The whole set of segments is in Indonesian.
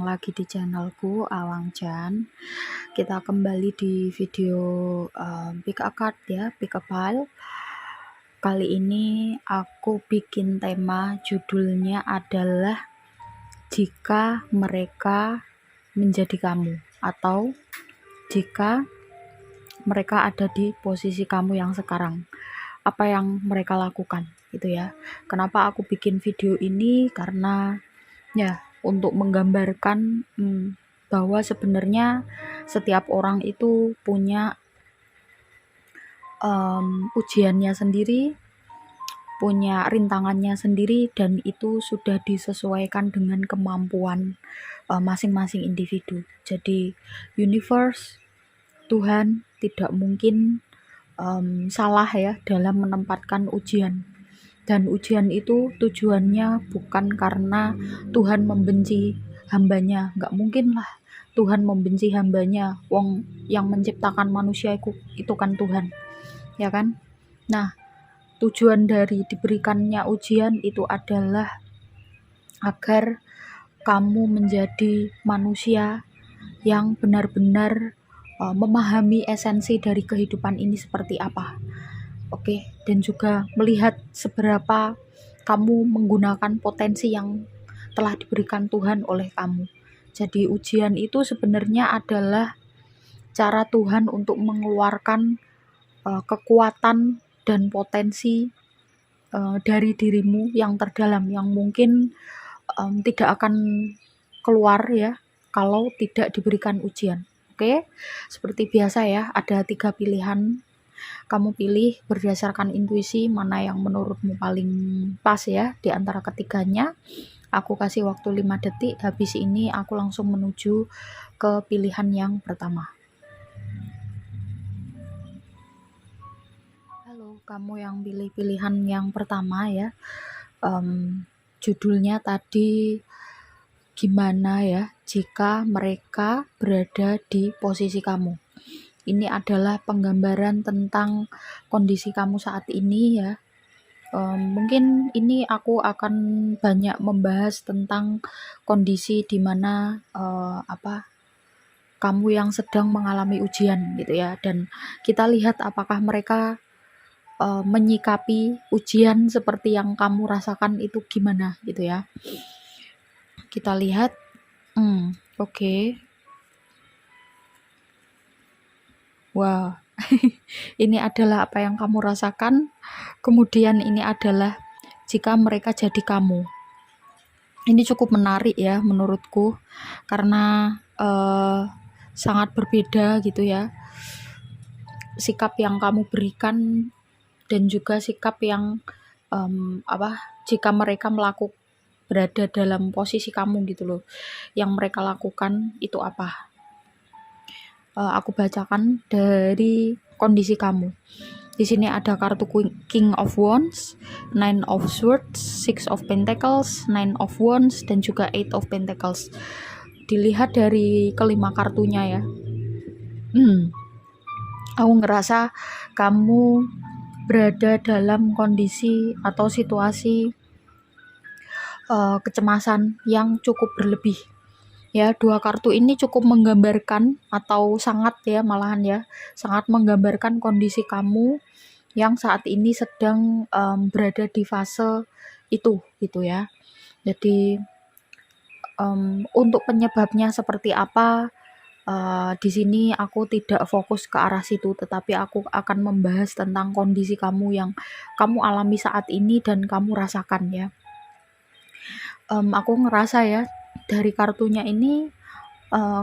lagi di channelku Awang Chan. Kita kembali di video pick a card ya, pick a pile. Kali ini aku bikin tema, judulnya adalah jika mereka menjadi kamu, atau jika mereka ada di posisi kamu yang sekarang, apa yang mereka lakukan gitu ya. Kenapa aku bikin video ini? Karena ya untuk menggambarkan bahwa sebenarnya setiap orang itu punya ujiannya sendiri, punya rintangannya sendiri, dan itu sudah disesuaikan dengan kemampuan masing-masing individu. Jadi universe, Tuhan tidak mungkin salah ya dalam menempatkan ujian. Dan ujian itu tujuannya bukan karena Tuhan membenci hambanya. Nggak mungkin lah Tuhan membenci hambanya. Wong yang menciptakan manusia itu kan Tuhan, ya kan? Nah, tujuan dari diberikannya ujian itu adalah agar kamu menjadi manusia yang benar-benar memahami esensi dari kehidupan ini seperti apa. Oke, dan juga melihat seberapa kamu menggunakan potensi yang telah diberikan Tuhan oleh kamu. Jadi ujian itu sebenarnya adalah cara Tuhan untuk mengeluarkan kekuatan dan potensi dari dirimu yang terdalam, yang mungkin tidak akan keluar ya kalau tidak diberikan ujian. Oke, seperti biasa ya, ada 3 pilihan. Kamu pilih berdasarkan intuisi mana yang menurutmu paling pas ya di antara ketiganya. Aku kasih waktu 5 detik, habis ini aku langsung menuju ke pilihan yang pertama. Halo, kamu yang pilih pilihan yang pertama ya. Judulnya tadi gimana ya jika mereka berada di posisi kamu. Ini adalah penggambaran tentang kondisi kamu saat ini ya. Mungkin ini aku akan banyak membahas tentang kondisi di mana kamu yang sedang mengalami ujian gitu ya, dan kita lihat apakah mereka menyikapi ujian seperti yang kamu rasakan itu gimana gitu ya. Kita lihat. Oke. Wow. Ini adalah apa yang kamu rasakan. Kemudian ini adalah jika mereka jadi kamu. Ini cukup menarik ya menurutku, karena sangat berbeda gitu ya sikap yang kamu berikan, dan juga sikap yang jika mereka berada dalam posisi kamu gitu loh, yang mereka lakukan itu apa. Aku bacakan dari kondisi kamu. Di sini ada kartu King of Wands, Nine of Swords, Six of Pentacles, Nine of Wands, dan juga Eight of Pentacles. Dilihat dari kelima kartunya ya. Aku ngerasa kamu berada dalam kondisi atau situasi kecemasan yang cukup berlebih. Ya, 2 kartu ini cukup menggambarkan, atau sangat ya malahan ya, sangat menggambarkan kondisi kamu yang saat ini sedang berada di fase itu gitu ya. Jadi untuk penyebabnya seperti apa, di sini aku tidak fokus ke arah situ, tetapi aku akan membahas tentang kondisi kamu yang kamu alami saat ini dan kamu rasakan ya. Aku ngerasa ya dari kartunya ini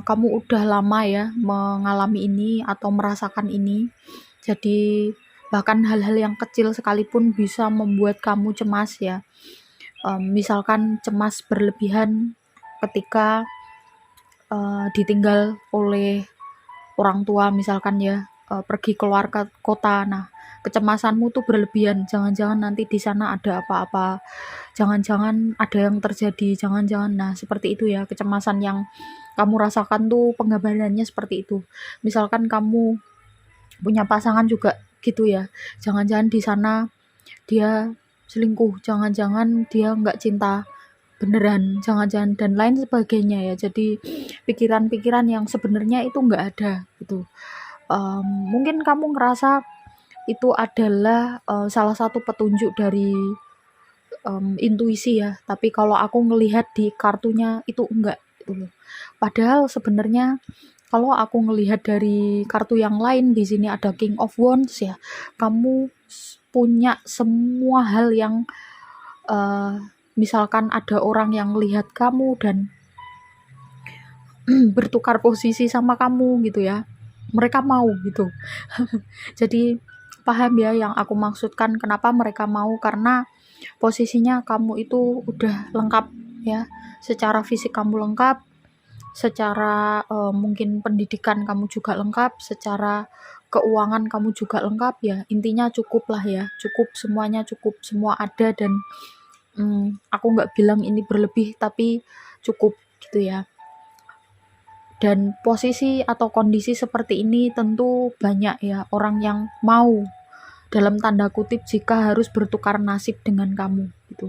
kamu udah lama ya mengalami ini atau merasakan ini. Jadi bahkan hal-hal yang kecil sekalipun bisa membuat kamu cemas ya. Misalkan cemas berlebihan ketika ditinggal oleh orang tua misalkan ya, pergi keluar ke kota. Nah, kecemasanmu tuh berlebihan, jangan-jangan nanti di sana ada apa-apa, jangan-jangan ada yang terjadi, jangan-jangan. Nah, seperti itu ya, kecemasan yang kamu rasakan tuh penggambarannya seperti itu. Misalkan kamu punya pasangan juga gitu ya, jangan-jangan di sana dia selingkuh, jangan-jangan dia nggak cinta beneran, jangan-jangan dan lain sebagainya ya. Jadi pikiran-pikiran yang sebenarnya itu nggak ada gitu. Mungkin kamu ngerasa itu adalah salah satu petunjuk dari intuisi ya, tapi kalau aku ngelihat di kartunya itu enggak gitu loh. Padahal sebenarnya kalau aku ngelihat dari kartu yang lain, di sini ada King of Wands ya, kamu punya semua hal yang misalkan ada orang yang lihat kamu dan bertukar posisi sama kamu gitu ya, mereka mau gitu. Jadi paham ya yang aku maksudkan, kenapa mereka mau, karena posisinya kamu itu udah lengkap ya, secara fisik kamu lengkap, secara mungkin pendidikan kamu juga lengkap, secara keuangan kamu juga lengkap ya, intinya cukup lah ya, cukup, semuanya cukup, semua ada. Dan aku nggak bilang ini berlebih, tapi cukup gitu ya. Dan posisi atau kondisi seperti ini tentu banyak ya orang yang mau, dalam tanda kutip, jika harus bertukar nasib dengan kamu gitu.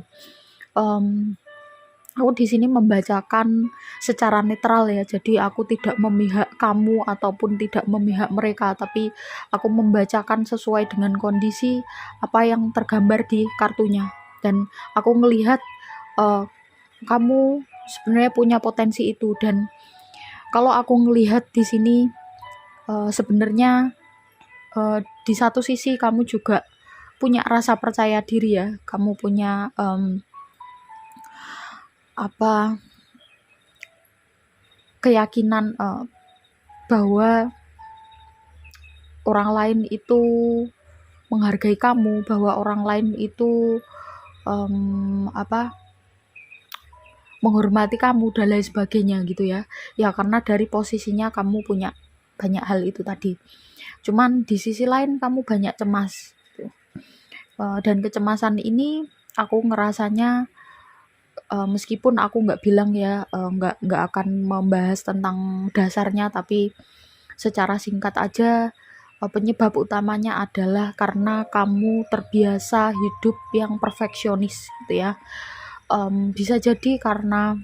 Aku di sini membacakan secara netral ya, jadi aku tidak memihak kamu ataupun tidak memihak mereka, tapi aku membacakan sesuai dengan kondisi apa yang tergambar di kartunya. Dan aku melihat kamu sebenarnya punya potensi itu. Dan kalau aku ngelihat di sini sebenarnya di satu sisi kamu juga punya rasa percaya diri ya, kamu punya keyakinan bahwa orang lain itu menghargai kamu, bahwa orang lain itu menghormati kamu dan lain sebagainya gitu ya. Ya karena dari posisinya kamu punya banyak hal itu tadi. Cuman di sisi lain kamu banyak cemas gitu. Dan kecemasan ini aku ngerasanya meskipun aku nggak bilang ya, nggak akan membahas tentang dasarnya, tapi secara singkat aja, penyebab utamanya adalah karena kamu terbiasa hidup yang perfeksionis gitu ya. Bisa jadi karena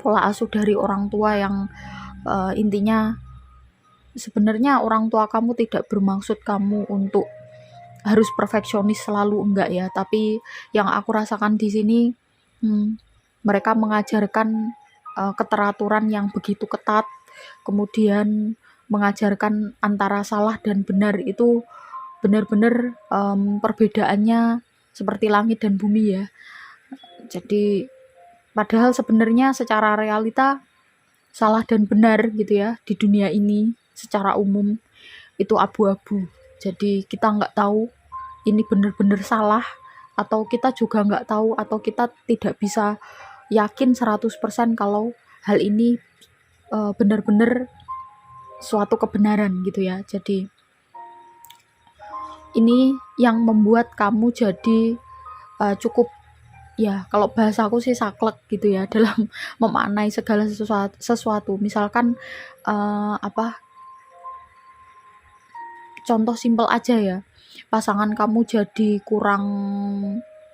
pola asuh dari orang tua yang intinya sebenarnya orang tua kamu tidak bermaksud kamu untuk harus perfeksionis selalu, enggak ya, tapi yang aku rasakan di sini mereka mengajarkan keteraturan yang begitu ketat, kemudian mengajarkan antara salah dan benar itu benar-benar perbedaannya seperti langit dan bumi ya. Jadi padahal sebenarnya secara realita salah dan benar gitu ya di dunia ini secara umum itu abu-abu. Jadi kita nggak tahu ini benar-benar salah, atau kita juga nggak tahu, atau kita tidak bisa yakin 100% kalau hal ini benar-benar suatu kebenaran gitu ya. Jadi ini yang membuat kamu jadi cukup ya, kalau bahasa aku sih saklek gitu ya dalam memaknai segala sesuatu. Misalkan contoh simpel aja ya, pasangan kamu jadi kurang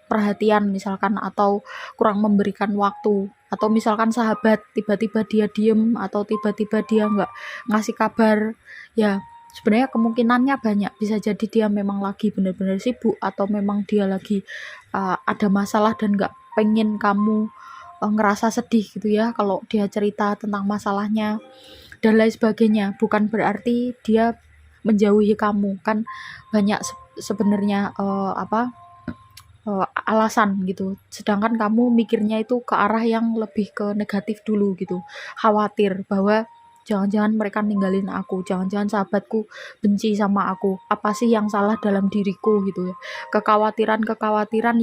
perhatian misalkan, atau kurang memberikan waktu, atau misalkan sahabat tiba-tiba dia diem, atau tiba-tiba dia nggak ngasih kabar ya, sebenarnya kemungkinannya banyak, bisa jadi dia memang lagi benar-benar sibuk, atau memang dia lagi ada masalah dan nggak pengen kamu ngerasa sedih gitu ya kalau dia cerita tentang masalahnya dan lain sebagainya. Bukan berarti dia menjauhi kamu, kan banyak sebenarnya alasan gitu, sedangkan kamu mikirnya itu ke arah yang lebih ke negatif dulu gitu, khawatir bahwa jangan-jangan mereka ninggalin aku, jangan-jangan sahabatku benci sama aku, apa sih yang salah dalam diriku gitu ya. Kekhawatiran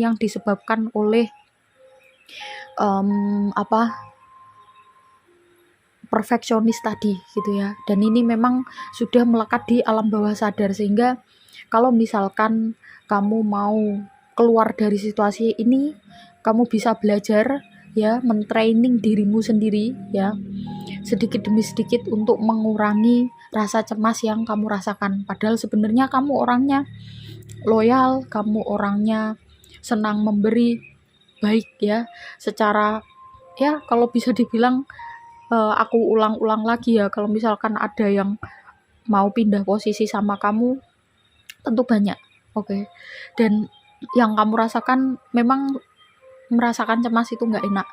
yang disebabkan oleh perfeksionis tadi gitu ya. Dan ini memang sudah melekat di alam bawah sadar, sehingga kalau misalkan kamu mau keluar dari situasi ini, kamu bisa belajar ya, mentraining dirimu sendiri ya, sedikit demi sedikit untuk mengurangi rasa cemas yang kamu rasakan. Padahal sebenarnya kamu orangnya loyal, kamu orangnya senang memberi, baik ya, secara ya kalau bisa dibilang aku ulang-ulang lagi ya, kalau misalkan ada yang mau pindah posisi sama kamu, tentu banyak. Oke. Dan yang kamu rasakan memang merasakan cemas itu nggak enak,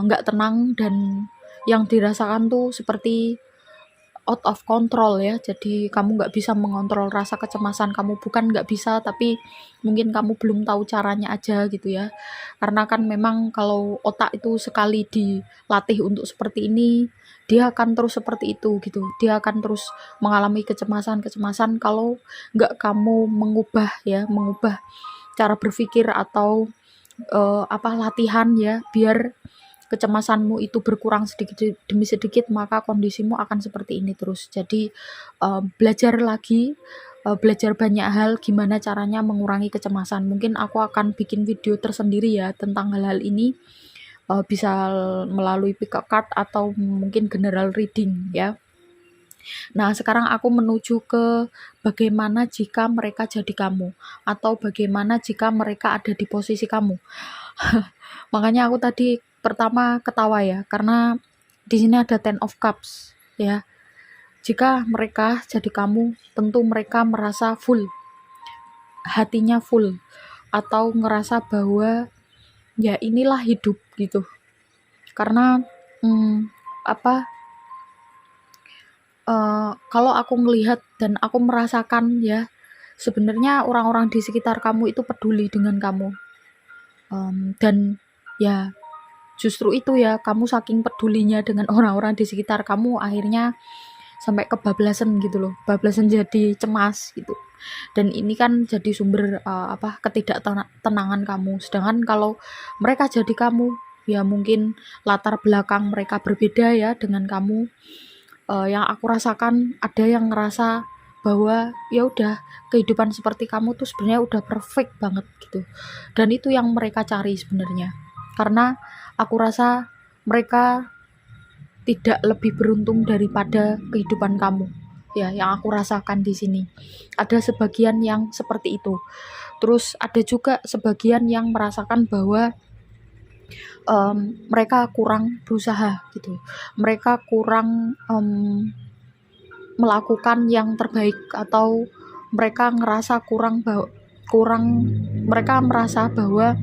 nggak tenang, dan yang dirasakan tuh seperti out of control ya. Jadi kamu nggak bisa mengontrol rasa kecemasan kamu, bukan nggak bisa, tapi mungkin kamu belum tahu caranya aja gitu ya. Karena kan memang kalau otak itu sekali dilatih untuk seperti ini, dia akan terus seperti itu gitu. Dia akan terus mengalami kecemasan-kecemasan kalau nggak kamu mengubah ya, mengubah cara berpikir atau latihan ya, biar kecemasanmu itu berkurang sedikit demi sedikit, maka kondisimu akan seperti ini terus. Jadi belajar lagi, belajar banyak hal gimana caranya mengurangi kecemasan. Mungkin aku akan bikin video tersendiri ya tentang hal-hal ini, bisa melalui pick up card atau mungkin general reading ya. Nah, sekarang aku menuju ke bagaimana jika mereka jadi kamu, atau bagaimana jika mereka ada di posisi kamu. Makanya aku tadi pertama ketawa ya, karena di sini ada Ten of Cups ya. Jika mereka jadi kamu, tentu mereka merasa full, hatinya full, atau ngerasa bahwa ya inilah hidup gitu. Karena apa kalau aku melihat dan aku merasakan ya, sebenarnya orang-orang di sekitar kamu itu peduli dengan kamu. Dan ya justru itu ya, kamu saking pedulinya dengan orang-orang di sekitar kamu, akhirnya sampai kebablasan gitu loh, bablasan jadi cemas gitu. Dan ini kan jadi sumber ketidaktenangan kamu. Sedangkan kalau mereka jadi kamu, ya mungkin latar belakang mereka berbeda ya dengan kamu. Yang aku rasakan ada yang ngerasa bahwa ya udah, kehidupan seperti kamu tuh sebenarnya udah perfect banget gitu. Dan itu yang mereka cari sebenarnya. Karena aku rasa mereka tidak lebih beruntung daripada kehidupan kamu. Ya, yang aku rasakan di sini. Ada sebagian yang seperti itu. Terus ada juga sebagian yang merasakan bahwa mereka kurang berusaha gitu. Mereka kurang melakukan yang terbaik, atau mereka ngerasa mereka merasa bahwa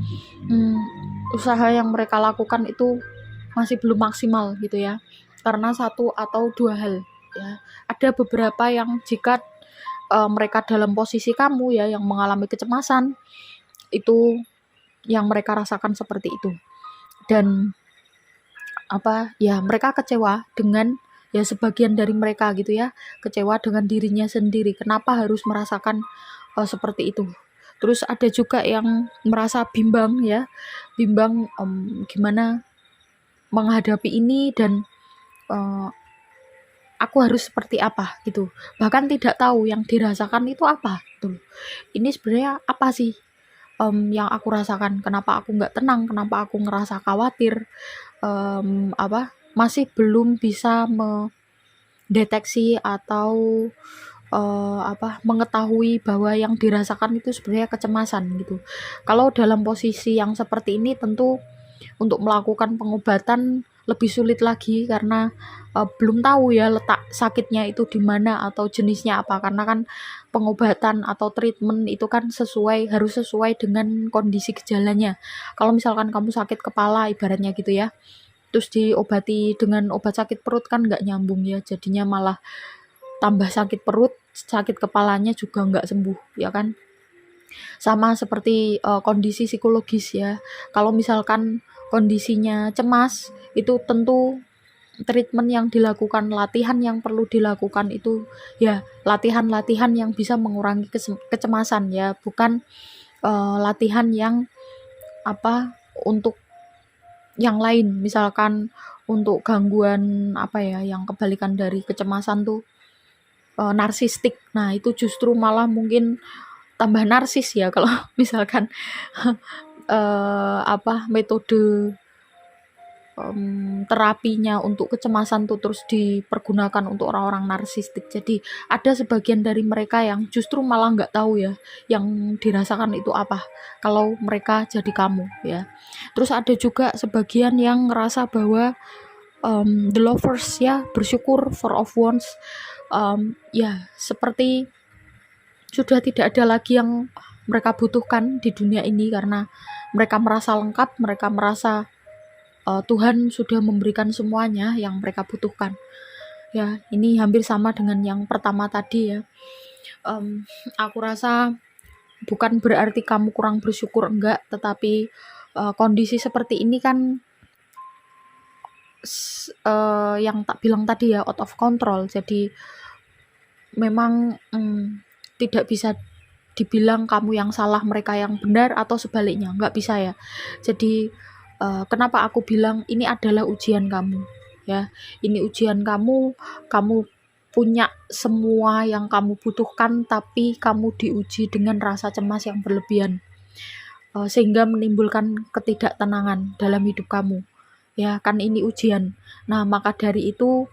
usaha yang mereka lakukan itu masih belum maksimal gitu ya, karena satu atau dua hal ya. Ada beberapa yang jika mereka dalam posisi kamu ya, yang mengalami kecemasan, itu yang mereka rasakan seperti itu. Dan mereka kecewa dengan, ya sebagian dari mereka gitu ya, kecewa dengan dirinya sendiri, kenapa harus merasakan seperti itu. Terus ada juga yang merasa bimbang ya, gimana menghadapi ini, dan aku harus seperti apa gitu, bahkan tidak tahu yang dirasakan itu apa gitu. Ini sebenarnya apa sih yang aku rasakan, kenapa aku nggak tenang, kenapa aku ngerasa khawatir, masih belum bisa mendeteksi atau mengetahui bahwa yang dirasakan itu sebenarnya kecemasan gitu. Kalau dalam posisi yang seperti ini, tentu untuk melakukan pengobatan lebih sulit lagi, karena belum tahu ya letak sakitnya itu di mana atau jenisnya apa, karena kan pengobatan atau treatment itu kan harus sesuai dengan kondisi gejalanya. Kalau misalkan kamu sakit kepala ibaratnya gitu ya, terus diobati dengan obat sakit perut, kan nggak nyambung ya, jadinya malah tambah sakit perut, sakit kepalanya juga nggak sembuh ya kan. Sama seperti kondisi psikologis ya, kalau misalkan kondisinya cemas, itu tentu treatment yang dilakukan, latihan yang perlu dilakukan itu ya latihan-latihan yang bisa mengurangi kecemasan ya, bukan latihan yang untuk yang lain. Misalkan untuk gangguan yang kebalikan dari kecemasan tuh narsistik. Nah, itu justru malah mungkin tambah narsis ya kalau misalkan metode terapinya untuk kecemasan tuh terus dipergunakan untuk orang-orang narsistik. Jadi ada sebagian dari mereka yang justru malah nggak tahu ya yang dirasakan itu apa kalau mereka jadi kamu ya. Terus ada juga sebagian yang ngerasa bahwa the lovers ya bersyukur for of once, ya seperti sudah tidak ada lagi yang mereka butuhkan di dunia ini karena mereka merasa lengkap, mereka merasa Tuhan sudah memberikan semuanya yang mereka butuhkan. Ya, ini hampir sama dengan yang pertama tadi ya. Aku rasa bukan berarti kamu kurang bersyukur, enggak, tetapi kondisi seperti ini kan yang tak bilang tadi ya, out of control. Jadi memang tidak bisa dibilang kamu yang salah, mereka yang benar, atau sebaliknya, nggak bisa ya. Jadi kenapa aku bilang ini adalah ujian kamu ya, ini ujian kamu punya semua yang kamu butuhkan, tapi kamu diuji dengan rasa cemas yang berlebihan, sehingga menimbulkan ketidaktenangan dalam hidup kamu ya kan, ini ujian. Nah maka dari itu,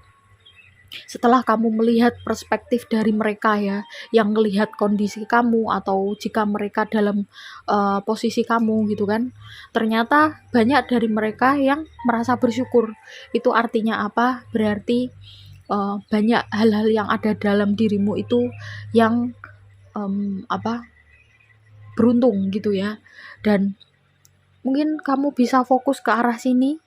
setelah kamu melihat perspektif dari mereka ya, yang melihat kondisi kamu atau jika mereka dalam posisi kamu gitu kan, ternyata banyak dari mereka yang merasa bersyukur. Itu artinya apa? Berarti banyak hal-hal yang ada dalam dirimu itu yang beruntung gitu ya, dan mungkin kamu bisa fokus ke arah sini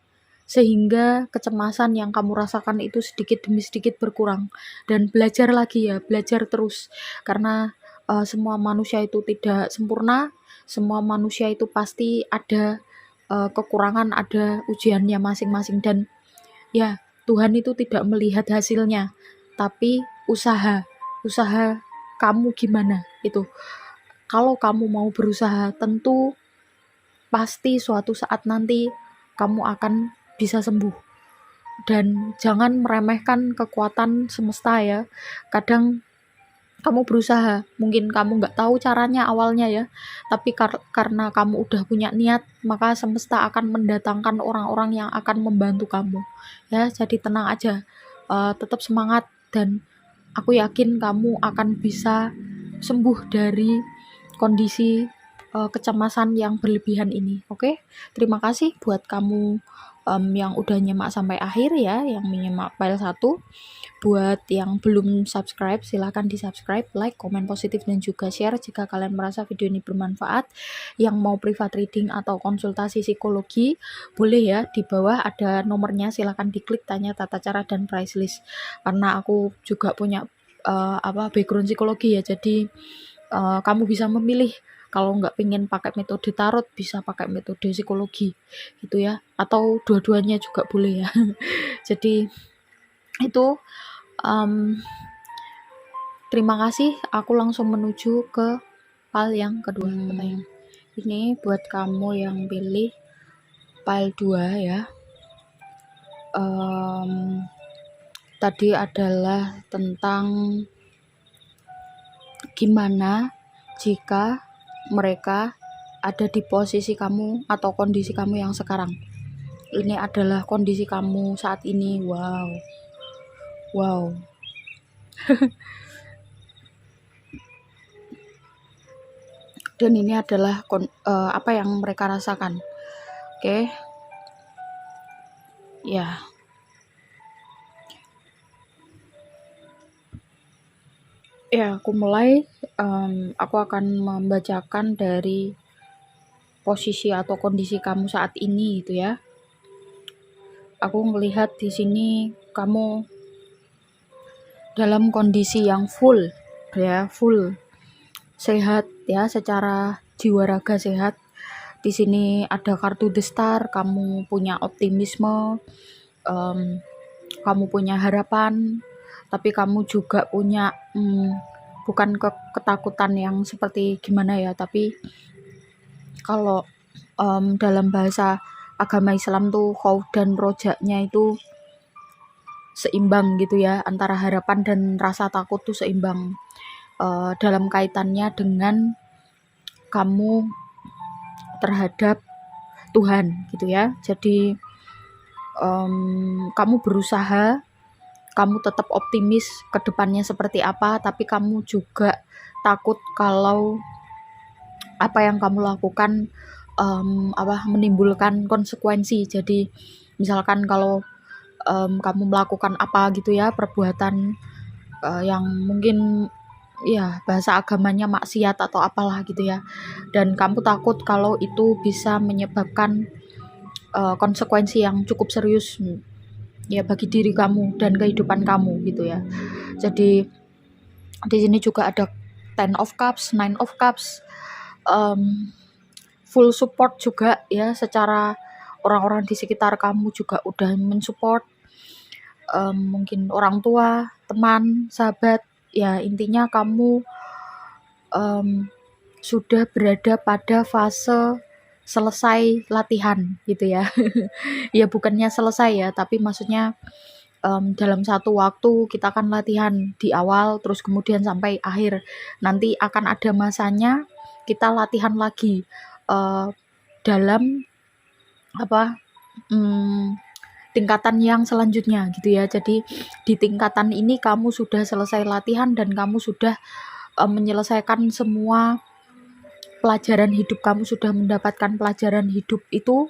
sehingga kecemasan yang kamu rasakan itu sedikit demi sedikit berkurang, dan belajar lagi ya, belajar terus, karena semua manusia itu tidak sempurna, semua manusia itu pasti ada kekurangan, ada ujiannya masing-masing, dan ya Tuhan itu tidak melihat hasilnya, tapi usaha kamu gimana itu. Kalau kamu mau berusaha, tentu pasti suatu saat nanti kamu akan bisa sembuh. Dan jangan meremehkan kekuatan semesta ya. Kadang kamu berusaha, mungkin kamu nggak tahu caranya awalnya ya, tapi karena kamu udah punya niat, maka semesta akan mendatangkan orang-orang yang akan membantu kamu ya. Jadi tenang aja, tetap semangat, dan aku yakin kamu akan bisa sembuh dari kondisi kecemasan yang berlebihan ini. Oke, terima kasih buat kamu yang udah nyimak sampai akhir ya, yang menyimak file 1. Buat yang belum subscribe, silahkan di subscribe, like, komen positif, dan juga share jika kalian merasa video ini bermanfaat. Yang mau privat reading atau konsultasi psikologi, boleh ya, di bawah ada nomornya, silahkan diklik, tanya tata cara dan price list. Karena aku juga punya background psikologi ya, jadi kamu bisa memilih. Kalau nggak pengen pakai metode tarot, bisa pakai metode psikologi gitu ya, atau dua-duanya juga boleh ya. Jadi itu terima kasih. Aku langsung menuju ke file yang kedua. Ini buat kamu yang pilih file 2 ya. Tadi adalah tentang gimana jika mereka ada di posisi kamu atau kondisi kamu yang sekarang. Ini adalah kondisi kamu saat ini. Wow. Dan ini adalah apa yang mereka rasakan. Oke. Ya. Ya, aku mulai. Aku akan membacakan dari posisi atau kondisi kamu saat ini gitu ya. Aku melihat di sini kamu dalam kondisi yang full ya, full sehat ya, secara jiwa raga sehat. Di sini ada kartu The Star, kamu punya optimisme, kamu punya harapan, tapi kamu juga punya bukan ketakutan yang seperti gimana ya, tapi kalau dalam bahasa agama Islam tuh khauf dan rojanya itu seimbang gitu ya, antara harapan dan rasa takut tuh seimbang dalam kaitannya dengan kamu terhadap Tuhan gitu ya. Jadi kamu berusaha, kamu tetap optimis ke depannya seperti apa, tapi kamu juga takut kalau apa yang kamu lakukan menimbulkan konsekuensi. Jadi misalkan kalau kamu melakukan apa gitu ya, perbuatan yang mungkin ya bahasa agamanya maksiat atau apalah gitu ya, dan kamu takut kalau itu bisa menyebabkan konsekuensi yang cukup serius ya bagi diri kamu dan kehidupan kamu gitu ya. Jadi di sini juga ada Ten of Cups, Nine of Cups, full support juga ya, secara orang-orang di sekitar kamu juga udah mensupport, mungkin orang tua, teman, sahabat, ya intinya kamu sudah berada pada fase selesai latihan gitu ya. Ya bukannya selesai ya, tapi maksudnya dalam satu waktu kita akan latihan di awal terus kemudian sampai akhir. Nanti akan ada masanya kita latihan lagi dalam tingkatan yang selanjutnya gitu ya. Jadi di tingkatan ini kamu sudah selesai latihan dan kamu sudah menyelesaikan semua pelajaran hidup, kamu sudah mendapatkan pelajaran hidup itu,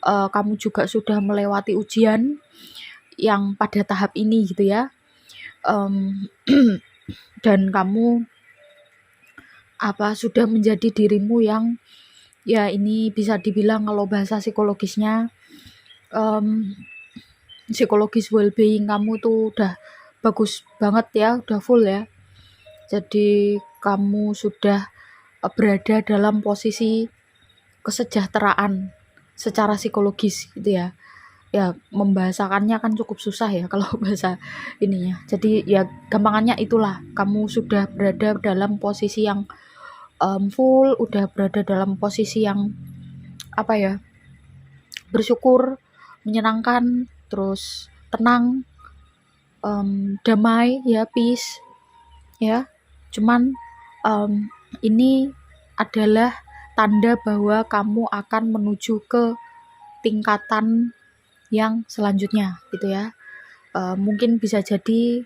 kamu juga sudah melewati ujian yang pada tahap ini gitu ya, dan kamu sudah menjadi dirimu yang ya ini bisa dibilang kalau bahasa psikologisnya psikologis well-being kamu tuh udah bagus banget ya, udah full ya. Jadi kamu sudah berada dalam posisi kesejahteraan secara psikologis gitu ya. Ya membahasakannya kan cukup susah ya kalau bahasa ininya. Jadi ya gampangannya itulah, kamu sudah berada dalam posisi yang full, udah berada dalam posisi yang bersyukur, menyenangkan, terus tenang, damai ya, peace ya. Cuman ini adalah tanda bahwa kamu akan menuju ke tingkatan yang selanjutnya gitu ya. Mungkin bisa jadi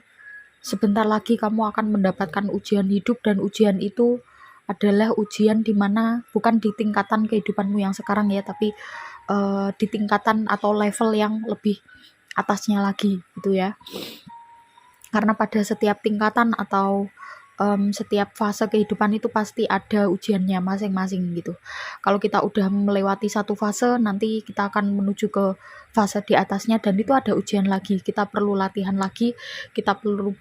sebentar lagi kamu akan mendapatkan ujian hidup, dan ujian itu adalah ujian dimana bukan di tingkatan kehidupanmu yang sekarang ya, tapi di tingkatan atau level yang lebih atasnya lagi gitu ya. Karena pada setiap tingkatan atau setiap fase kehidupan itu pasti ada ujiannya masing-masing gitu. Kalau kita udah melewati satu fase, nanti kita akan menuju ke fase di atasnya dan itu ada ujian lagi. Kita perlu latihan lagi, kita perlu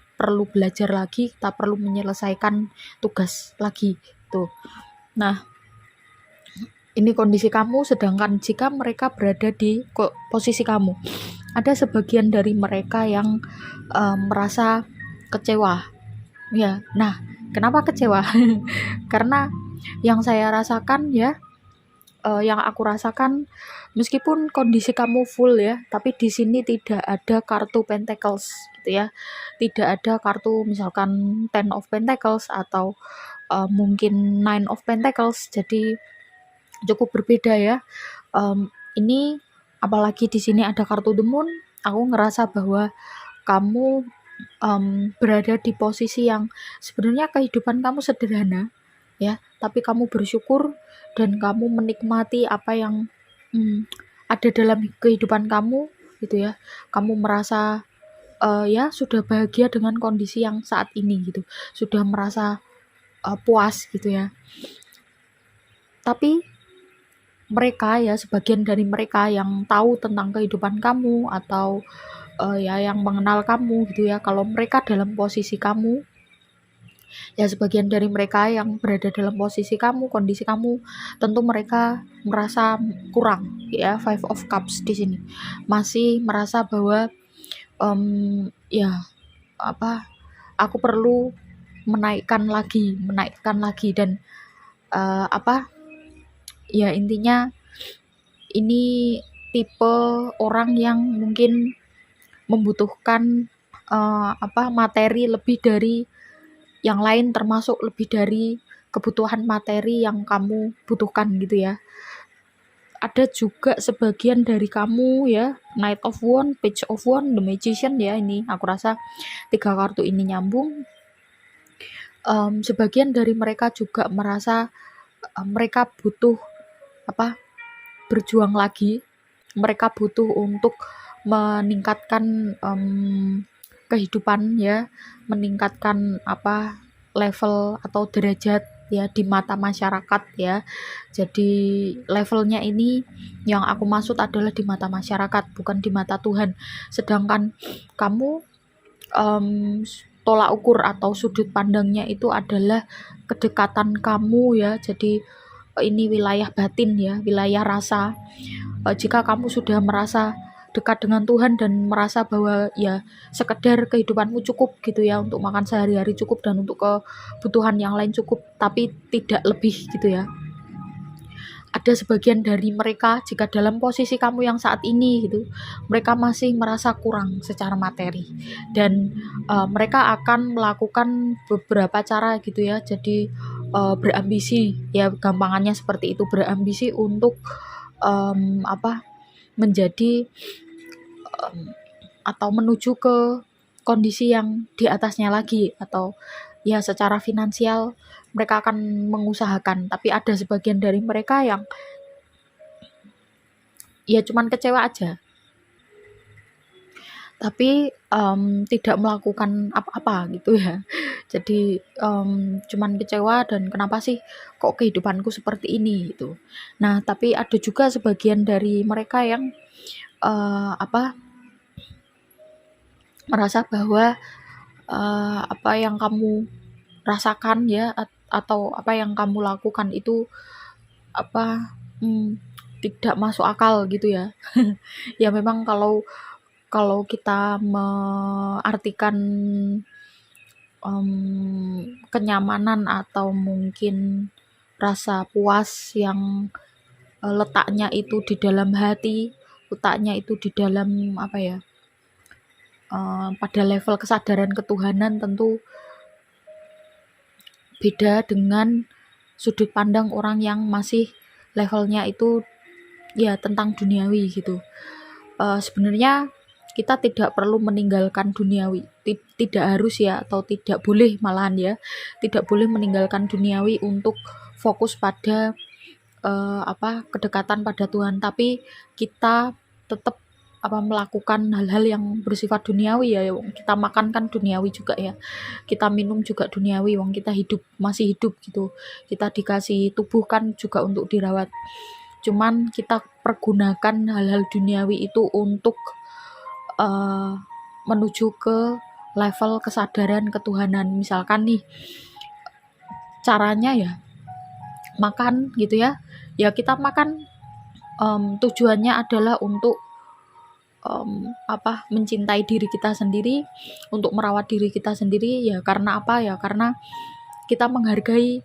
belajar lagi, kita perlu menyelesaikan tugas lagi tuh. Nah, ini kondisi kamu, sedangkan jika mereka berada di posisi kamu, ada sebagian dari mereka yang merasa kecewa. Ya, nah, kenapa kecewa? Karena yang saya rasakan ya, yang aku rasakan, meskipun kondisi kamu full ya, tapi di sini tidak ada kartu Pentacles gitu ya. Tidak ada kartu misalkan Ten of Pentacles atau mungkin Nine of Pentacles. Jadi cukup berbeda ya. Ini apalagi di sini ada kartu The Moon, aku ngerasa bahwa kamu berada di posisi yang sebenarnya kehidupan kamu sederhana ya, tapi kamu bersyukur dan kamu menikmati apa yang ada dalam kehidupan kamu gitu ya. Kamu merasa ya sudah bahagia dengan kondisi yang saat ini gitu, sudah merasa puas gitu ya. Tapi mereka ya, sebagian dari mereka yang tahu tentang kehidupan kamu atau ya yang mengenal kamu gitu ya, kalau mereka dalam posisi kamu, ya sebagian dari mereka yang berada dalam posisi kamu, kondisi kamu, tentu mereka merasa kurang ya. Five of Cups di sini masih merasa bahwa ya aku perlu menaikkan lagi dan ya intinya ini tipe orang yang mungkin membutuhkan materi lebih dari yang lain, termasuk lebih dari kebutuhan materi yang kamu butuhkan gitu ya. ada juga sebagian dari kamu ya, Knight of Wands, Page of Wands, The Magician ya, ini aku rasa 3 kartu ini nyambung. Sebagian dari mereka juga merasa mereka butuh berjuang lagi, mereka butuh untuk meningkatkan kehidupan ya, meningkatkan level atau derajat ya di mata masyarakat ya. Jadi levelnya ini yang aku maksud adalah di mata masyarakat, bukan di mata Tuhan. Sedangkan kamu tolak ukur atau sudut pandangnya itu adalah kedekatan kamu ya. Jadi ini wilayah batin ya, wilayah rasa. Jika kamu sudah merasa dekat dengan Tuhan dan merasa bahwa ya sekedar kehidupanmu cukup gitu ya, untuk makan sehari-hari cukup dan untuk kebutuhan yang lain cukup, tapi tidak lebih gitu ya. Ada sebagian dari mereka, jika dalam posisi kamu yang saat ini gitu, mereka masih merasa kurang secara materi dan mereka akan melakukan beberapa cara gitu ya. Jadi berambisi ya, gampangannya seperti itu, berambisi untuk menjadi atau menuju ke kondisi yang di atasnya lagi, atau ya secara finansial mereka akan mengusahakan. Tapi ada sebagian dari mereka yang ya cuman kecewa aja, tapi tidak melakukan apa-apa gitu ya. Jadi cuman kecewa dan kenapa sih kok kehidupanku seperti ini gitu. Nah, tapi ada juga sebagian dari mereka yang merasa bahwa apa yang kamu rasakan ya, atau apa yang kamu lakukan itu tidak masuk akal gitu ya. Ya memang kalau kita mengartikan kenyamanan atau mungkin rasa puas yang letaknya itu di dalam hati, letaknya itu di dalam pada level kesadaran ketuhanan, tentu beda dengan sudut pandang orang yang masih levelnya itu ya tentang duniawi gitu. Sebenarnya kita tidak perlu meninggalkan duniawi, tidak harus ya, atau tidak boleh malahan ya, tidak boleh meninggalkan duniawi untuk fokus pada kedekatan pada Tuhan, tapi kita tetap melakukan hal-hal yang bersifat duniawi ya. Kita makan kan duniawi juga ya, kita minum juga duniawi, wong kita masih hidup gitu, kita dikasih tubuh kan juga untuk dirawat. Cuman kita pergunakan hal-hal duniawi itu untuk menuju ke level kesadaran ketuhanan. Misalkan nih caranya ya makan gitu ya, kita makan tujuannya adalah untuk mencintai diri kita sendiri, untuk merawat diri kita sendiri ya. Karena apa ya, karena kita menghargai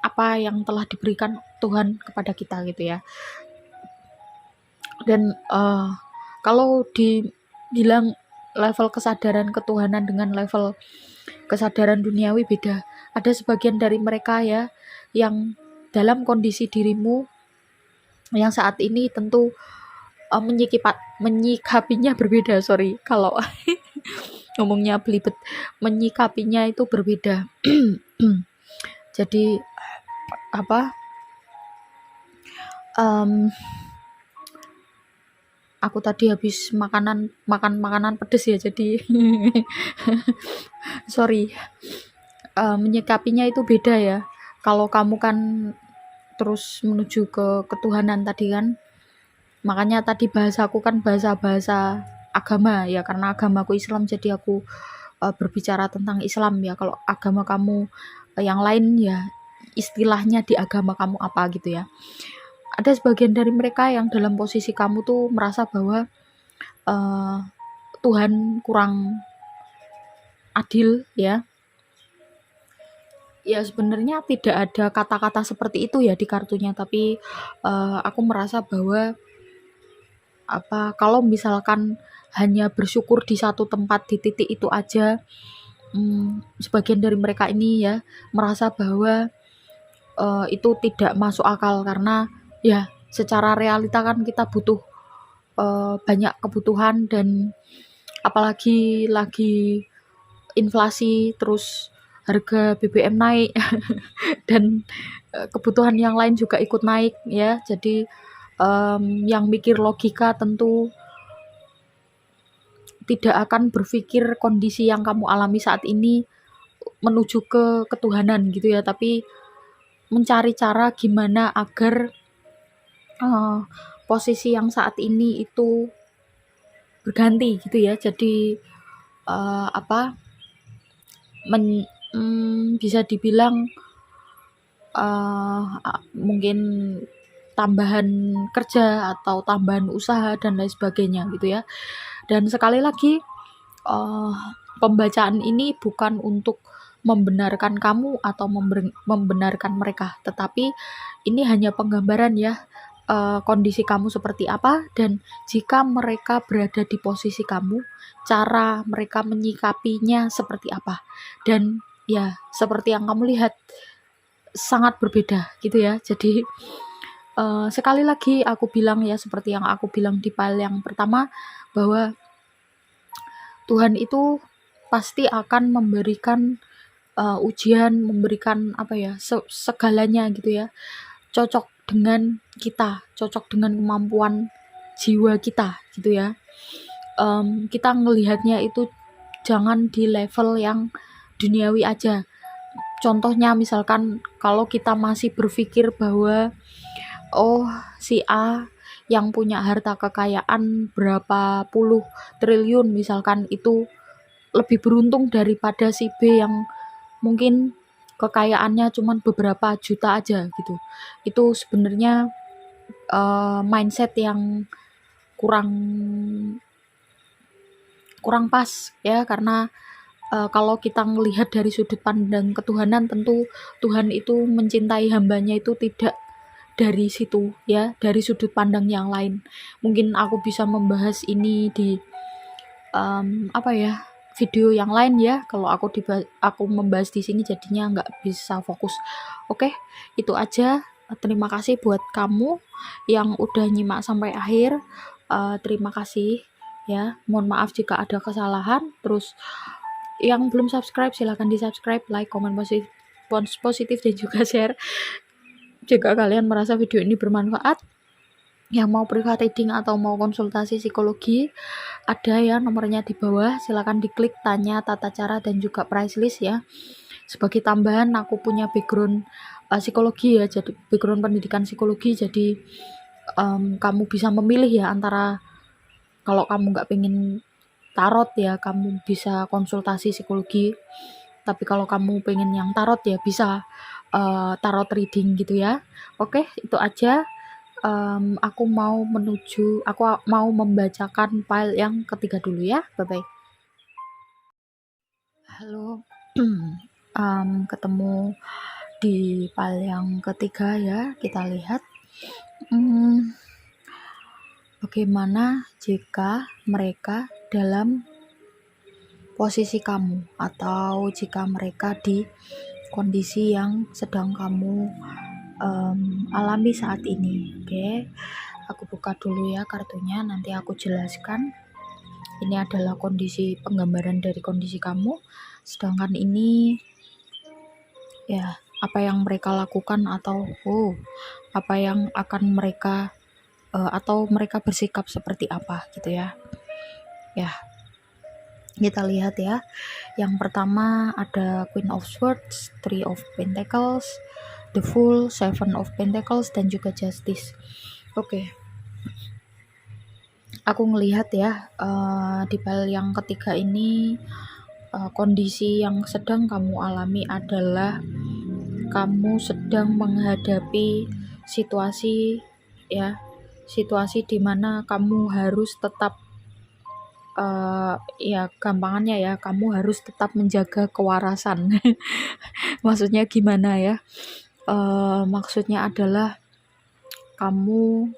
apa yang telah diberikan Tuhan kepada kita gitu ya. Dan kalau dibilang level kesadaran ketuhanan dengan level kesadaran duniawi beda. Ada sebagian dari mereka ya yang dalam kondisi dirimu yang saat ini tentu menyikapinya berbeda. Kalau ngomongnya belibet, menyikapinya itu berbeda. Jadi aku tadi habis makan makanan pedes ya, jadi menyikapinya itu beda ya. Kalau kamu kan terus menuju ke ketuhanan tadi kan, makanya tadi bahasaku kan bahasa agama ya, karena agamaku Islam, jadi aku berbicara tentang Islam ya. Kalau agama kamu yang lain ya, istilahnya di agama kamu apa gitu ya. Ada sebagian dari mereka yang dalam posisi kamu tuh merasa bahwa Tuhan kurang adil ya. Ya sebenarnya tidak ada kata-kata seperti itu ya di kartunya, tapi aku merasa bahwa kalau misalkan hanya bersyukur di satu tempat, di titik itu aja, sebagian dari mereka ini ya merasa bahwa itu tidak masuk akal, karena ya secara realita kan kita butuh banyak kebutuhan, dan apalagi lagi inflasi, terus harga BBM naik dan kebutuhan yang lain juga ikut naik ya. Jadi yang mikir logika tentu tidak akan berpikir kondisi yang kamu alami saat ini menuju ke ketuhanan gitu ya, tapi mencari cara gimana agar posisi yang saat ini itu berganti gitu ya. Jadi bisa dibilang mungkin tambahan kerja atau tambahan usaha dan lain sebagainya gitu ya. Dan sekali lagi pembacaan ini bukan untuk membenarkan kamu atau membenarkan mereka, tetapi ini hanya penggambaran ya, kondisi kamu seperti apa, dan jika mereka berada di posisi kamu, cara mereka menyikapinya seperti apa. Dan ya seperti yang kamu lihat, sangat berbeda gitu ya. Jadi sekali lagi aku bilang ya, seperti yang aku bilang di file yang pertama, bahwa Tuhan itu pasti akan memberikan ujian, memberikan segalanya gitu ya, cocok dengan kita, cocok dengan kemampuan jiwa kita gitu ya. Kita ngelihatnya itu jangan di level yang duniawi aja. Contohnya misalkan kalau kita masih berpikir bahwa si A yang punya harta kekayaan berapa puluh triliun misalkan, itu lebih beruntung daripada si B yang mungkin kekayaannya cuma beberapa juta aja gitu. Itu sebenarnya mindset yang kurang pas ya, karena kalau kita melihat dari sudut pandang ketuhanan, tentu Tuhan itu mencintai hambanya itu tidak dari situ ya, dari sudut pandang yang lain. Mungkin aku bisa membahas ini di video yang lain ya. Kalau aku membahas di sini jadinya nggak bisa fokus. Oke, itu aja. Terima kasih buat kamu yang udah nyimak sampai akhir. Terima kasih ya. Mohon maaf jika ada kesalahan. Terus yang belum subscribe silahkan di subscribe, like, komen positif dan juga share jika kalian merasa video ini bermanfaat. Yang mau private reading atau mau konsultasi psikologi, ada ya nomornya di bawah, silakan diklik, tanya tata cara dan juga price list ya. Sebagai tambahan, aku punya background psikologi ya, jadi background pendidikan psikologi, jadi kamu bisa memilih ya antara, kalau kamu nggak pengen tarot ya kamu bisa konsultasi psikologi, tapi kalau kamu pengen yang tarot ya bisa tarot reading gitu ya. Oke, itu aja. Aku mau membacakan file yang ketiga dulu ya. Bye bye. Halo. Ketemu di file yang ketiga ya. Kita lihat bagaimana jika mereka dalam posisi kamu, atau jika mereka di kondisi yang sedang kamu alami saat ini. Oke, aku buka dulu ya kartunya, nanti aku jelaskan. Ini adalah penggambaran dari kondisi kamu, sedangkan ini ya apa yang mereka lakukan, atau apa yang akan mereka atau mereka bersikap seperti apa gitu ya. Ya, kita lihat ya. Yang pertama ada Queen of Swords, Three of Pentacles, The Fool, Seven of Pentacles, dan juga Justice. Oke. Aku ngelihat ya, di file yang ketiga ini kondisi yang sedang kamu alami adalah kamu sedang menghadapi situasi di mana kamu harus tetap gampangannya ya, kamu harus tetap menjaga kewarasan. Maksudnya gimana ya? Maksudnya adalah kamu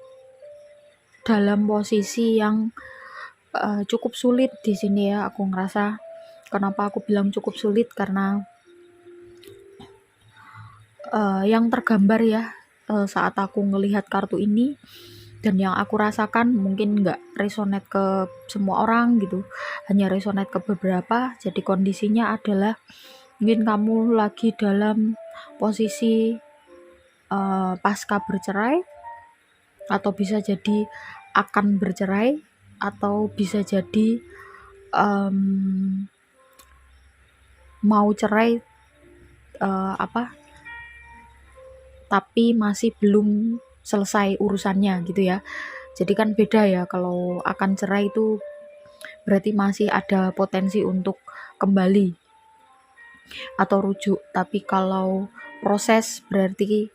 dalam posisi yang cukup sulit di sini ya. Aku ngerasa, kenapa aku bilang cukup sulit, karena yang tergambar ya saat aku ngelihat kartu ini dan yang aku rasakan mungkin nggak resonate ke semua orang gitu, hanya resonate ke beberapa. Jadi kondisinya adalah mungkin kamu lagi dalam posisi pasca bercerai, atau bisa jadi akan bercerai, atau bisa jadi mau cerai tapi masih belum selesai urusannya gitu ya. Jadi kan beda ya, kalau akan cerai itu berarti masih ada potensi untuk kembali atau rujuk. Tapi kalau proses berarti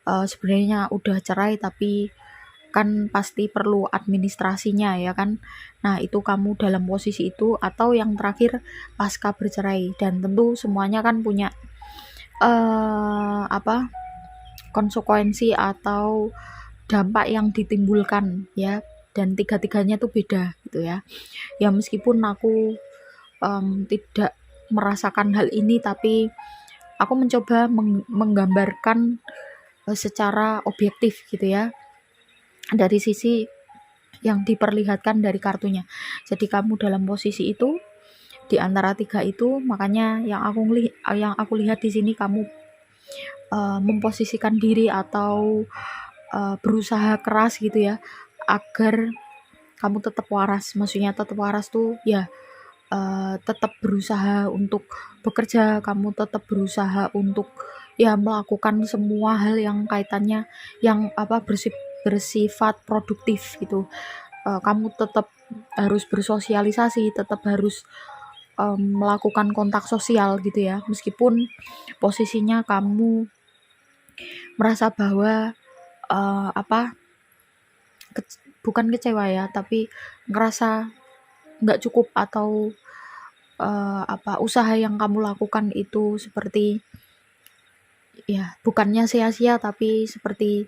sebenarnya udah cerai tapi kan pasti perlu administrasinya ya kan. Nah, itu kamu dalam posisi itu, atau yang terakhir pasca bercerai. Dan tentu semuanya kan punya konsekuensi atau dampak yang ditimbulkan ya, dan tiga-tiganya tuh beda gitu ya. Ya meskipun aku tidak merasakan hal ini, tapi aku mencoba menggambarkan secara objektif gitu ya, dari sisi yang diperlihatkan dari kartunya. Jadi kamu dalam posisi itu di antara tiga itu, makanya yang aku lihat di sini kamu memposisikan diri atau berusaha keras gitu ya, agar kamu tetap waras. Maksudnya tetap waras tuh ya tetap berusaha untuk bekerja, kamu tetap berusaha untuk ya melakukan semua hal yang kaitannya yang bersifat produktif gitu. Kamu tetap harus bersosialisasi, tetap harus melakukan kontak sosial gitu ya, meskipun posisinya kamu merasa bahwa bukan kecewa ya, tapi ngerasa nggak cukup, atau usaha yang kamu lakukan itu seperti ya bukannya sia-sia, tapi seperti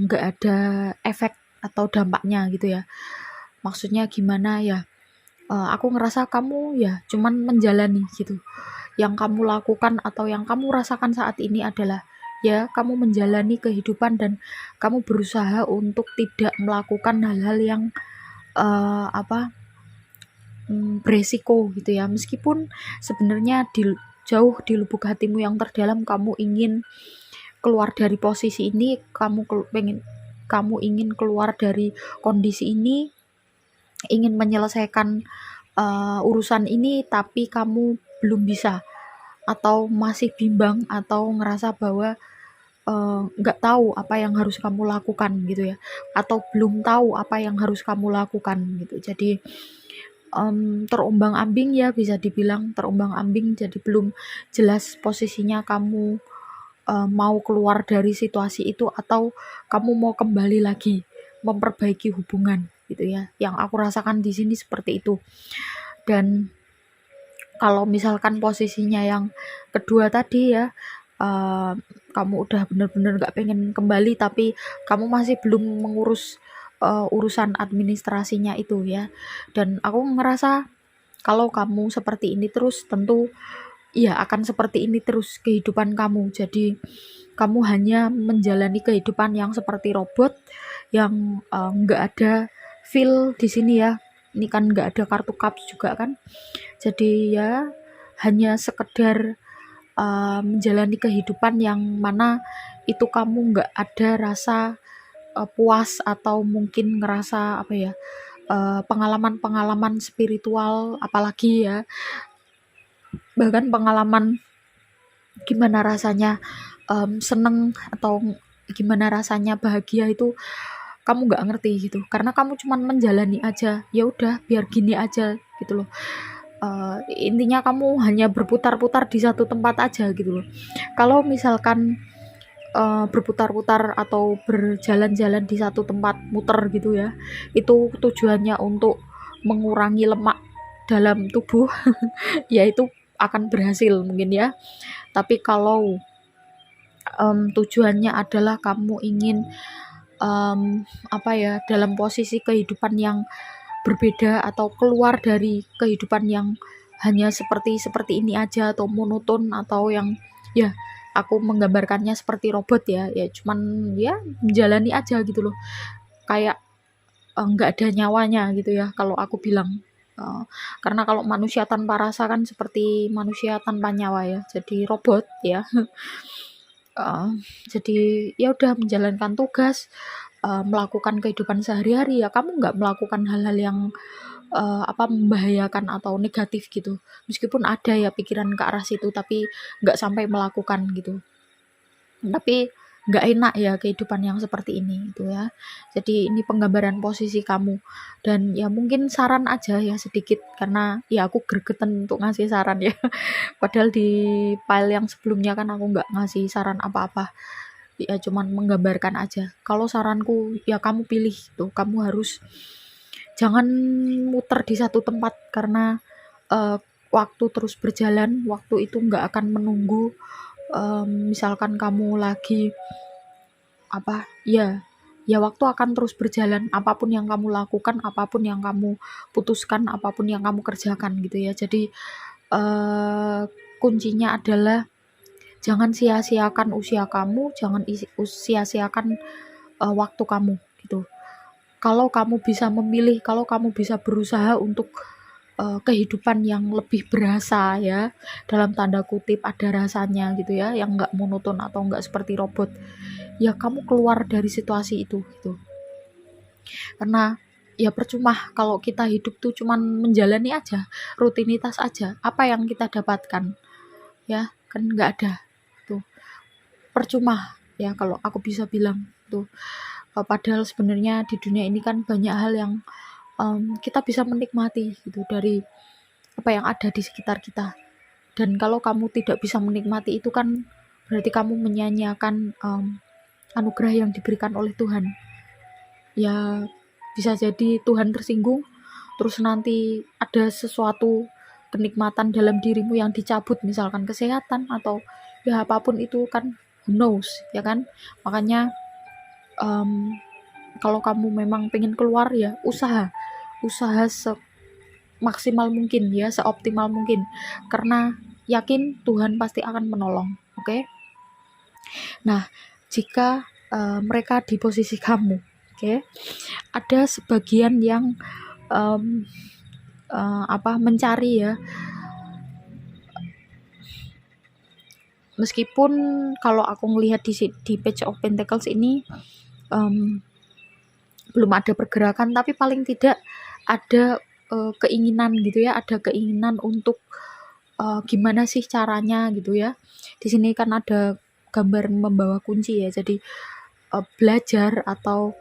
nggak ada efek atau dampaknya gitu ya. Maksudnya gimana ya, aku ngerasa kamu ya cuman menjalani gitu. Yang kamu lakukan atau yang kamu rasakan saat ini adalah ya kamu menjalani kehidupan, dan kamu berusaha untuk tidak melakukan hal-hal yang beresiko gitu ya. Meskipun sebenarnya jauh di lubuk hatimu yang terdalam kamu ingin keluar dari posisi ini, kamu ingin keluar dari kondisi ini, ingin menyelesaikan urusan ini, tapi kamu belum bisa, atau masih bimbang, atau ngerasa bahwa nggak tahu apa yang harus kamu lakukan gitu ya, atau belum tahu apa yang harus kamu lakukan gitu. Jadi terombang-ambing ya, bisa dibilang terombang-ambing. Jadi belum jelas posisinya kamu mau keluar dari situasi itu, atau kamu mau kembali lagi memperbaiki hubungan gitu ya. Yang aku rasakan di sini seperti itu. Dan kalau misalkan posisinya yang kedua tadi ya, kamu udah bener-bener gak pengen kembali, tapi kamu masih belum mengurus urusan administrasinya itu ya. Dan aku ngerasa kalau kamu seperti ini terus, tentu ya akan seperti ini terus kehidupan kamu. Jadi kamu hanya menjalani kehidupan yang seperti robot, yang nggak ada feel di sini ya. Ini kan nggak ada kartu cups juga kan. Jadi ya hanya sekedar menjalani kehidupan yang mana itu kamu nggak ada rasa puas, atau mungkin ngerasa pengalaman-pengalaman spiritual, apalagi ya bahkan pengalaman gimana rasanya seneng atau gimana rasanya bahagia itu kamu nggak ngerti gitu, karena kamu cuman menjalani aja, ya udah biar gini aja gitu loh. Intinya kamu hanya berputar-putar di satu tempat aja gitu loh. Kalau misalkan berputar-putar atau berjalan-jalan di satu tempat muter gitu ya, itu tujuannya untuk mengurangi lemak dalam tubuh ya itu akan berhasil mungkin ya. Tapi kalau tujuannya adalah kamu ingin dalam posisi kehidupan yang berbeda, atau keluar dari kehidupan yang hanya seperti ini aja, atau monoton, atau yang ya aku menggambarkannya seperti robot ya, ya cuman ya menjalani aja gitu loh. Kayak nggak ada nyawanya gitu ya kalau aku bilang. Eee, karena kalau manusia tanpa rasa kan seperti manusia tanpa nyawa ya, jadi robot ya. Heeh, jadi ya udah menjalankan tugas, melakukan kehidupan sehari-hari ya kamu nggak melakukan hal-hal yang, membahayakan atau negatif gitu. Meskipun ada ya pikiran ke arah situ tapi nggak sampai melakukan gitu. Tapi nggak enak ya kehidupan yang seperti ini gitu ya. Jadi ini penggambaran posisi kamu dan ya mungkin saran aja ya sedikit karena ya aku gregetan untuk ngasih saran ya. Padahal di file yang sebelumnya kan aku nggak ngasih saran apa-apa. Ya cuman menggambarkan aja. Kalau saranku ya kamu pilih tuh, kamu harus jangan muter di satu tempat karena waktu terus berjalan, waktu itu nggak akan menunggu. Misalkan kamu lagi ya waktu akan terus berjalan. Apapun yang kamu lakukan, apapun yang kamu putuskan, apapun yang kamu kerjakan gitu ya. Jadi kuncinya adalah jangan sia-siakan usia kamu, jangan sia-siakan waktu kamu gitu. Kalau kamu bisa memilih, kalau kamu bisa berusaha untuk kehidupan yang lebih berasa ya, dalam tanda kutip ada rasanya gitu ya, yang nggak monoton atau nggak seperti robot, ya kamu keluar dari situasi itu gitu. Karena ya percuma kalau kita hidup tuh cuman menjalani aja, rutinitas aja, apa yang kita dapatkan ya kan nggak ada tuh, percuma ya kalau aku bisa bilang tuh. Padahal sebenarnya di dunia ini kan banyak hal yang kita bisa menikmati gitu dari apa yang ada di sekitar kita. Dan kalau kamu tidak bisa menikmati itu kan berarti kamu menyia-nyiakan anugerah yang diberikan oleh Tuhan. Ya bisa jadi Tuhan tersinggung, terus nanti ada sesuatu kenikmatan dalam dirimu yang dicabut, misalkan kesehatan atau ya apapun itu kan, who knows ya kan. Makanya kalau kamu memang pengen keluar ya usaha semaksimal mungkin ya, seoptimal mungkin, karena yakin Tuhan pasti akan menolong. Oke? Nah, jika mereka di posisi kamu, oke, ada sebagian yang mencari ya, meskipun kalau aku ngelihat di Page of Pentacles ini belum ada pergerakan, tapi paling tidak ada keinginan gitu ya, ada keinginan untuk gimana sih caranya gitu ya. Di sini kan ada gambar membawa kunci ya, jadi belajar atau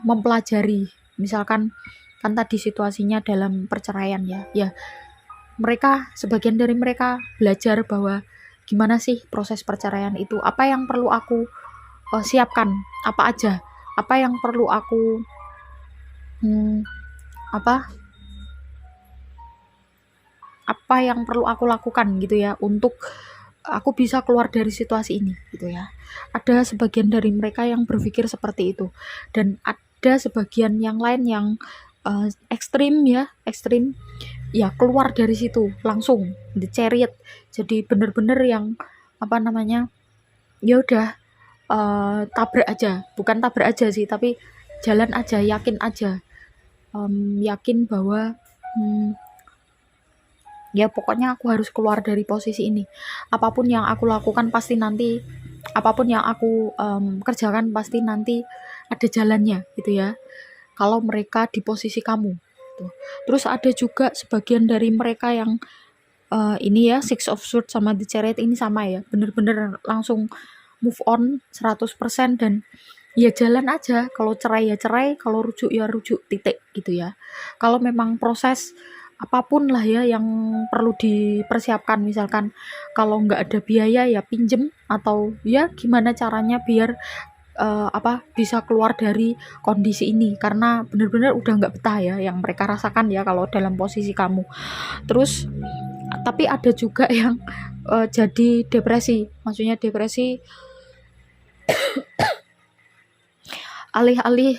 mempelajari. Misalkan kan tadi situasinya dalam perceraian ya mereka, sebagian dari mereka belajar bahwa gimana sih proses perceraian itu, apa yang perlu aku siapkan, apa aja, apa yang perlu aku apa yang perlu aku lakukan gitu ya untuk aku bisa keluar dari situasi ini gitu ya. Ada sebagian dari mereka yang berpikir seperti itu dan ada sebagian yang lain yang ekstrim ya keluar dari situ langsung the chariot. Jadi bener-bener yang ya udah tabrak aja, bukan tabrak aja sih tapi jalan aja, yakin aja, yakin bahwa ya pokoknya aku harus keluar dari posisi ini. Apapun yang aku lakukan pasti nanti, apapun yang aku kerjakan pasti nanti ada jalannya gitu ya. Kalau mereka di posisi kamu gitu. Terus ada juga sebagian dari mereka yang ini ya, Six of Swords sama The Chariot ini sama ya, bener-bener langsung move on 100% dan ya jalan aja. Kalau cerai ya cerai, kalau rujuk ya rujuk, titik gitu ya. Kalau memang proses apapun lah ya yang perlu dipersiapkan, misalkan kalau nggak ada biaya ya pinjem atau ya gimana caranya biar bisa keluar dari kondisi ini, karena benar-benar udah nggak betah ya yang mereka rasakan ya kalau dalam posisi kamu. Terus tapi ada juga yang jadi depresi, maksudnya depresi alih-alih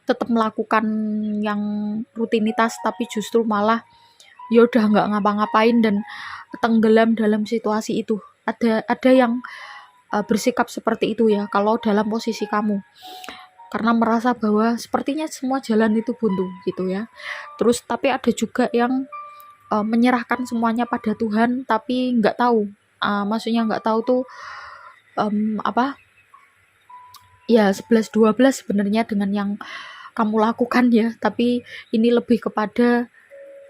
tetap melakukan yang rutinitas tapi justru malah ya udah nggak ngapa-ngapain dan tenggelam dalam situasi itu ada yang bersikap seperti itu ya kalau dalam posisi kamu, karena merasa bahwa sepertinya semua jalan itu buntu gitu ya. Terus tapi ada juga yang menyerahkan semuanya pada Tuhan tapi nggak tahu, maksudnya nggak tahu tuh apa ya, 11-12 sebenarnya dengan yang kamu lakukan ya, tapi ini lebih kepada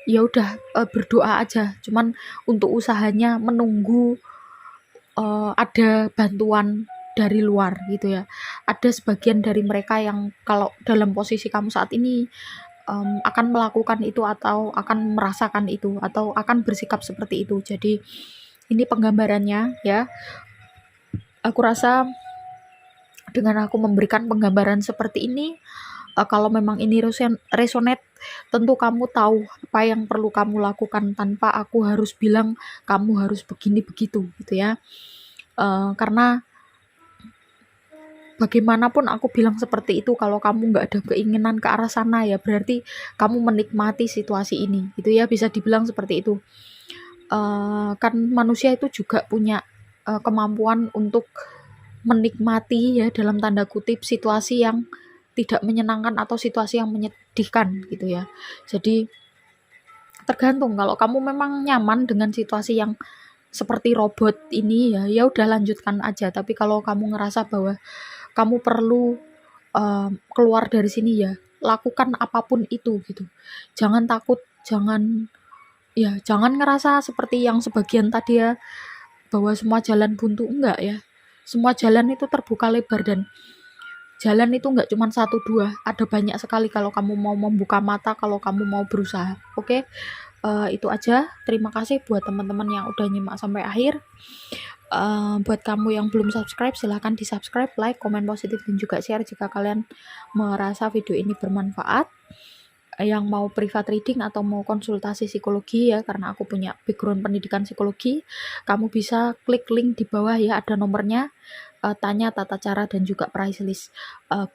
ya udah berdoa aja, cuman untuk usahanya menunggu ada bantuan dari luar gitu ya. Ada sebagian dari mereka yang kalau dalam posisi kamu saat ini akan melakukan itu atau akan merasakan itu atau akan bersikap seperti itu. Jadi ini penggambarannya ya. Aku rasa dengan aku memberikan penggambaran seperti ini, kalau memang ini resonate, tentu kamu tahu apa yang perlu kamu lakukan tanpa aku harus bilang kamu harus begini begitu gitu ya. Karena bagaimanapun aku bilang seperti itu, kalau kamu nggak ada keinginan ke arah sana ya berarti kamu menikmati situasi ini gitu ya, bisa dibilang seperti itu. Kan manusia itu juga punya kemampuan untuk menikmati ya dalam tanda kutip situasi yang tidak menyenangkan atau situasi yang menyedihkan gitu ya. Jadi tergantung, kalau kamu memang nyaman dengan situasi yang seperti robot ini ya, ya udah lanjutkan aja. Tapi kalau kamu ngerasa bahwa kamu perlu keluar dari sini ya, lakukan apapun itu gitu. Jangan takut, jangan ngerasa seperti yang sebagian tadi ya, bahwa semua jalan buntu, enggak ya. Semua jalan itu terbuka lebar dan jalan itu enggak cuma 1-2, ada banyak sekali kalau kamu mau membuka mata, kalau kamu mau berusaha. Oke? Itu aja. Terima kasih buat teman-teman yang udah nyimak sampai akhir. Buat kamu yang belum subscribe, silahkan di subscribe, like, komen positif, dan juga share jika kalian merasa video ini bermanfaat. Yang mau privat reading atau mau konsultasi psikologi ya, karena aku punya background pendidikan psikologi, kamu bisa klik link di bawah ya, ada nomornya. Tanya tata cara dan juga price list.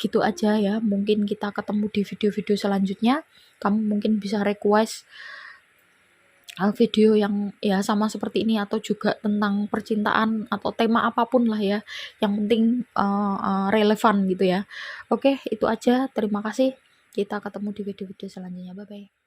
Gitu aja ya, mungkin kita ketemu di video-video selanjutnya. Kamu mungkin bisa request video yang ya sama seperti ini atau juga tentang percintaan atau tema apapun lah ya, yang penting relevan gitu ya. Oke, itu aja, terima kasih, kita ketemu di video-video selanjutnya, bye bye.